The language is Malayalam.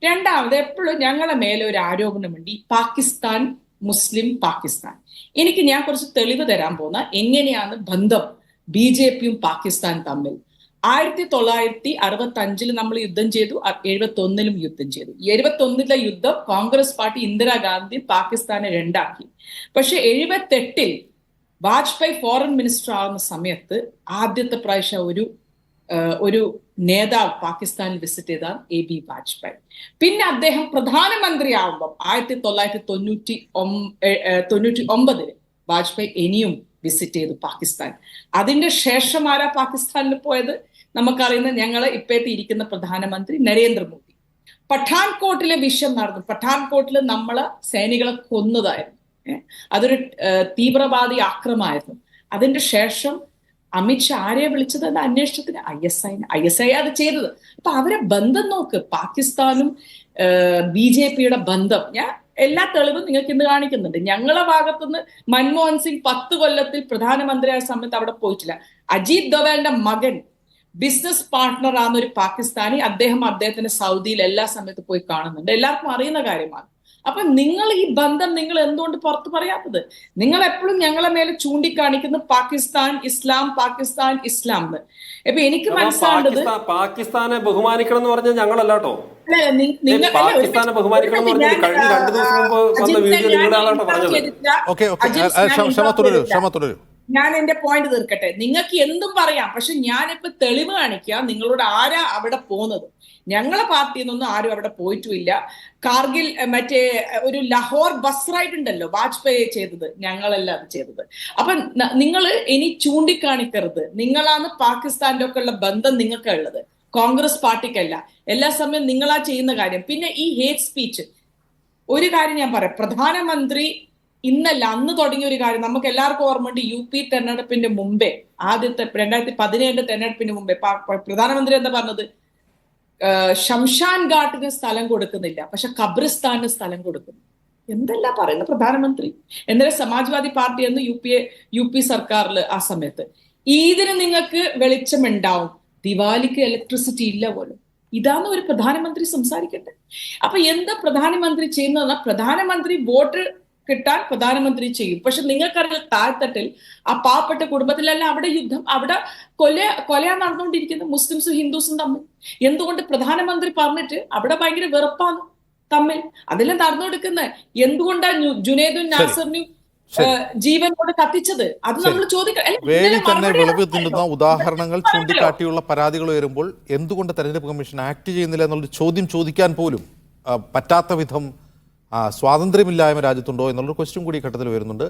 രണ്ടാമത് എപ്പോഴും ഞങ്ങളുടെ മേലെ ഒരു ആരോപണമുണ്ട് ഈ പാകിസ്ഥാൻ മുസ്ലിം പാകിസ്ഥാൻ. ഞാൻ കുറച്ച് തെളിവ് തരാൻ പോകുന്ന എങ്ങനെയാണ് ബന്ധം BJP-യും പാകിസ്ഥാൻ തമ്മിൽ. 1965 നമ്മൾ യുദ്ധം ചെയ്തു, 71 യുദ്ധം ചെയ്തു. 71 യുദ്ധം കോൺഗ്രസ് പാർട്ടി ഇന്ദിരാഗാന്ധി പാകിസ്ഥാനെ രണ്ടാക്കി. പക്ഷെ 78 വാജ്പേയി ഫോറിൻ മിനിസ്റ്റർ ആകുന്ന സമയത്ത് ആദ്യത്തെ പ്രാവശ്യം ഒരു നേതാവ് പാകിസ്ഥാനിൽ വിസിറ്റ് ചെയ്ത AB വാജ്പേയി. പിന്നെ അദ്ദേഹം പ്രധാനമന്ത്രി ആവുമ്പം 1999 വാജ്പേയി ഇനിയും വിസിറ്റ് ചെയ്തു പാകിസ്ഥാൻ. അതിന്റെ ശേഷം ആരാ പാകിസ്ഥാനിൽ പോയത്? നമുക്കറിയുന്ന ഞങ്ങൾ ഇപ്പോഴത്തെ ഇരിക്കുന്ന പ്രധാനമന്ത്രി നരേന്ദ്രമോദി. പഠാൻകോട്ടിലെ വിഷയം നടന്നു. പഠാൻകോട്ടിൽ നമ്മളെ സൈനികളെ കൊന്നതായിരുന്നു. അതൊരു തീവ്രവാദി ആക്രമണമായിരുന്നു. അതിന്റെ ശേഷം അമിത്ഷാ ആരെയെ വിളിച്ചത്? അത് അന്വേഷണത്തിന് ISI അത് ചെയ്തത്. അപ്പൊ അവരെ ബന്ധം നോക്ക്, പാകിസ്ഥാനും BJP-യുടെ ബന്ധം. ഞാൻ എല്ലാ തെളിവും നിങ്ങൾക്ക് ഇന്ന് കാണിക്കുന്നുണ്ട്. ഞങ്ങളെ ഭാഗത്തുനിന്ന് മൻമോഹൻ സിംഗ് 10 കൊല്ലത്തിൽ പ്രധാനമന്ത്രിയായ സമയത്ത് അവിടെ പോയിട്ടില്ല. അജിത് ദോവലിന്റെ മകൻ ബിസിനസ് പാർട്ട്ണർ ആകുന്ന ഒരു പാകിസ്ഥാനി, അദ്ദേഹത്തിന് സൗദിയിൽ എല്ലാ സമയത്തും പോയി കാണുന്നുണ്ട്. എല്ലാവർക്കും അറിയുന്ന കാര്യമാണ്. അപ്പൊ നിങ്ങൾ ഈ ബന്ധം നിങ്ങൾ എന്തുകൊണ്ട് പുറത്ത് പറയാത്തത്? നിങ്ങൾ എപ്പോഴും ഞങ്ങളെ മേലെ ചൂണ്ടിക്കാണിക്കുന്ന പാകിസ്ഥാൻ ഇസ്ലാം എന്ന്. ഇപ്പൊ എനിക്ക് മനസ്സിലാവേണ്ടത് പാകിസ്ഥാനെ ബഹുമാനിക്കണം എന്ന് പറഞ്ഞാൽ ഞങ്ങളല്ലാട്ടോ. പാകിസ്ഥാനെ ബഹുമാനിക്കണം എന്ന് പറഞ്ഞാൽ കഴിഞ്ഞ 2 ദിവസം മുമ്പ് വന്ന വീഡിയോ നിങ്ങളുടെ ആളാട്ടോ പറഞ്ഞത്. ഞാൻ എന്റെ പോയിന്റ് തീർക്കട്ടെ. നിങ്ങൾക്ക് എന്തും പറയാം, പക്ഷെ ഞാനിപ്പോ തെളിവ് കാണിക്കാം നിങ്ങളോട്. ആരാ അവിടെ പോകുന്നത്? ഞങ്ങളെ പാർട്ടിയിൽ നിന്നൊന്നും ആരും അവിടെ പോയിട്ടുമില്ല. കാർഗിൽ മറ്റേ ഒരു ലാഹോർ ബസ് റൈഡ് ഉണ്ടല്ലോ വാജ്പേയി ചെയ്തത്, ഞങ്ങളല്ല അത് ചെയ്തത്. അപ്പൊ നിങ്ങൾ ഇനി ചൂണ്ടിക്കാണിക്കരുത്. നിങ്ങളാണ് പാകിസ്ഥാന്റെ ഒക്കെ ഉള്ള ബന്ധം നിങ്ങൾക്ക് ഉള്ളത്, കോൺഗ്രസ് പാർട്ടിക്കല്ല. എല്ലാ സമയം നിങ്ങളാ ചെയ്യുന്ന കാര്യം. പിന്നെ ഈ ഹേറ്റ് സ്പീച്ച്, ഒരു കാര്യം ഞാൻ പറയാം. പ്രധാനമന്ത്രി ഇന്നല്ല അന്ന് തുടങ്ങിയ ഒരു കാര്യം നമുക്ക് എല്ലാവർക്കും ഓർമ്മയുണ്ട്. UP തെരഞ്ഞെടുപ്പിന്റെ മുമ്പേ, ആദ്യത്തെ 2017 തെരഞ്ഞെടുപ്പിന് മുമ്പേ പ്രധാനമന്ത്രി എന്താ പറഞ്ഞത്? ശംഷാൻ ഘാട്ടിന് സ്ഥലം കൊടുക്കുന്നില്ല, പക്ഷെ ഖബറിസ്ഥാന് സ്ഥലം കൊടുക്കുന്നു. എന്തെല്ലാം പറയുന്ന പ്രധാനമന്ത്രി. എന്നാലും സമാജ്വാദി പാർട്ടി എന്ന് UP സർക്കാരിൽ ആ സമയത്ത്. ഈദിന് നിങ്ങൾക്ക് വെളിച്ചമുണ്ടാവും, ദിവാലിക്ക് ഇലക്ട്രിസിറ്റി ഇല്ല പോലും. ഇതാണ് ഒരു പ്രധാനമന്ത്രി സംസാരിക്കട്ടെ. അപ്പൊ എന്താ പ്രധാനമന്ത്രി ചെയ്യുന്നതെന്നാ, പ്രധാനമന്ത്രി വോട്ട് കിട്ടാൻ പ്രധാനമന്ത്രി ചെയ്യും. പക്ഷെ നിങ്ങൾക്കറിയാം താഴ്ത്തട്ടിൽ ആ പാവപ്പെട്ട കുടുംബത്തിലല്ല അവിടെ യുദ്ധം, അവിടെ കൊലയാ നടന്നുകൊണ്ടിരിക്കുന്നത് മുസ്ലിംസും ഹിന്ദുസും തമ്മിൽ. എന്തുകൊണ്ട് പ്രധാനമന്ത്രി പറഞ്ഞിട്ട് അവിടെ ഭയങ്കര വെറുപ്പാണ് തമ്മിൽ അതെല്ലാം നടന്നുകൊടുക്കുന്നത്? എന്തുകൊണ്ടാണ് ജുനൈദും നാസറിനും ജീവനോട് കത്തിച്ചത്? അത് നമ്മൾ ചോദിക്കണം. ഉദാഹരണങ്ങൾ ചൂണ്ടിക്കാട്ടിയുള്ള പരാതികൾ വരുമ്പോൾ എന്തുകൊണ്ട് തെരഞ്ഞെടുപ്പ് കമ്മീഷൻ ആക്ട് ചെയ്യുന്നില്ല എന്നുള്ളൊരു ചോദ്യം ചോദിക്കാൻ പോലും പറ്റാത്ത വിധം സ്വാതന്ത്ര്യമില്ലായ്മ രാജ്യത്തുണ്ടോ എന്നുള്ളൊരു ക്വസ്റ്റ്യൻ കൂടി ഘട്ടത്തിൽ വരുന്നുണ്ട്.